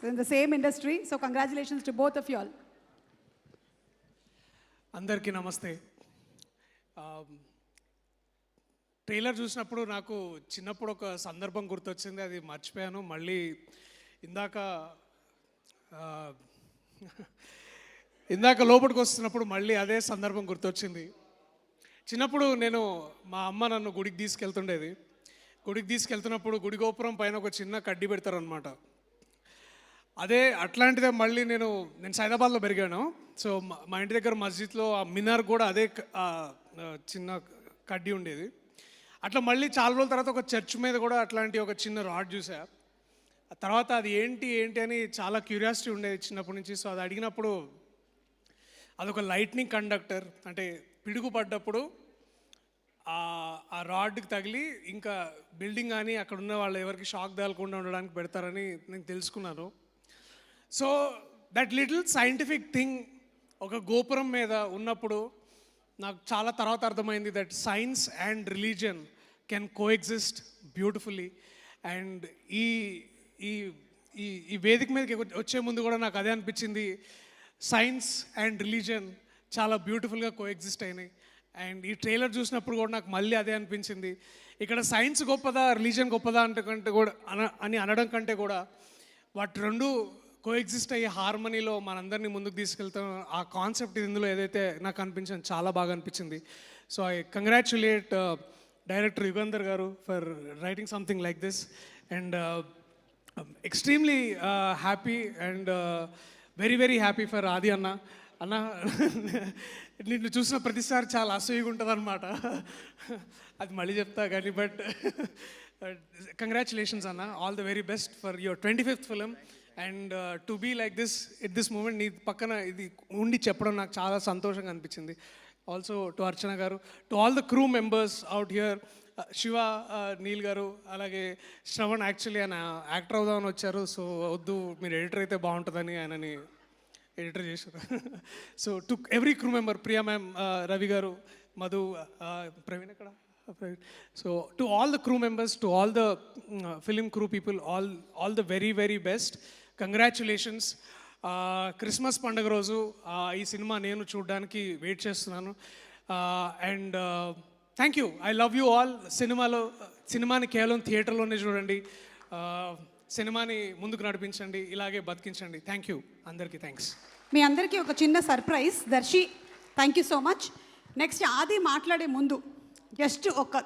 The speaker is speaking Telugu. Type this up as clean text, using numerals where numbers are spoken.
in the same industry. So congratulations to both of you all. అందరికీ నమస్తే. ట్రైలర్ చూసినప్పుడు నాకు చిన్నప్పుడు ఒక సందర్భం గుర్తొచ్చింది, అది మర్చిపోయాను. మళ్ళీ ఇందాక లోపలికి వస్తున్నప్పుడు మళ్ళీ అదే సందర్భం గుర్తొచ్చింది. చిన్నప్పుడు మా అమ్మ నన్ను గుడికి తీసుకెళ్తుండేది. గుడికి తీసుకెళ్తున్నప్పుడు గుడి గోపురం పైన ఒక చిన్న కడ్డీ పెడతారనమాట. అట్లాంటిదే మళ్ళీ నేను సైదాబాద్లో పెరిగాను. సో మా ఇంటి దగ్గర మస్జిద్లో ఆ మినార్ కూడా అదే చిన్న కడ్డీ ఉండేది. అట్లా మళ్ళీ చాలా రోజుల తర్వాత ఒక చర్చ్ మీద కూడా అట్లాంటి ఒక చిన్న రాడ్ చూసా. తర్వాత అది ఏంటి అని చాలా క్యూరియాసిటీ ఉండేది చిన్నప్పటి నుంచి. సో అది అడిగినప్పుడు అదొక లైట్నింగ్ కండక్టర్, అంటే పిడుగు పడ్డప్పుడు ఆ రాడ్కి తగిలి ఇంకా బిల్డింగ్ కానీ అక్కడ ఉన్న వాళ్ళు ఎవరికి షాక్ తగలకుండా ఉండడానికి పెడతారని నేను తెలుసుకున్నాను. So that little scientific thing ఒక గోపురం మీద ఉన్నప్పుడు నాకు చాలా తర్వాత అర్థమైంది that science and religion can coexist beautifully. And ఈ ఈ ఈ వేదిక మీదకి వచ్చే ముందు కూడా నాకు అదే అనిపించింది, సైన్స్ అండ్ రిలీజియన్ చాలా బ్యూటిఫుల్గా కోఎగ్జిస్ట్ అయినాయి. అండ్ ఈ ట్రైలర్ చూసినప్పుడు కూడా నాకు మళ్ళీ అదే అనిపించింది. ఇక్కడ సైన్స్ గొప్పదా రిలీజియన్ గొప్పదా అని అనడం కంటే కూడా వాటి రెండు కోఎగ్జిస్ట్ అయ్యే హార్మనీలో మనందరినీ ముందుకు తీసుకెళ్తాం. ఆ కాన్సెప్ట్ ఇందులో ఏదైతే నాకు అనిపించింది చాలా బాగా అనిపించింది. So I congratulate director Yugandhar garu for writing something like this. And extremely happy and very very happy for Aadi అన్న. నిన్ను చూసిన ప్రతిసారి చాలా అసూయగా ఉంటుంది అనమాట, అది మళ్ళీ చెప్తా కానీ. బట్ కంగ్రాచులేషన్స్ అన్న, all the very best for your 25th film. And to be like this at this moment, నీ పక్కన ఇది ఉండి చెప్పడం నాకు చాలా సంతోషంగా అనిపించింది. ఆల్సో టు అర్చన గారు, to all the crew members out here, Shiva, Neel గారు, అలాగే శ్రవణ్. యాక్చువల్లీ ఆయన యాక్టర్ అవుదామని వచ్చారు. సో వద్దు, మీరు ఎడిటర్ అయితే బాగుంటుందని ఆయనని ఎడిటర్ చేశారు. So to every crew member, Priya ma'am, Ravi గారు, మధు, ప్రవీణ్ ఎక్కడ, so to all the crew members, to all the film crew people, all the very very best. Congratulations. Christmas పండుగ రోజు ఈ సినిమా నేను చూడడానికి వెయిట్ చేస్తున్నాను. And thank you, I love you all. సినిమాని కేవలం థియేటర్లోనే చూడండి, సినిమాని ముందుకు నడిపించండి, ఇలాగే బతికించండి. థ్యాంక్ యూ అందరికీ, థ్యాంక్స్. మీ అందరికీ ఒక చిన్న surprise. Darsi, thank you so much. Next ఆది మాట్లాడే ముందు జస్ట్ ఒక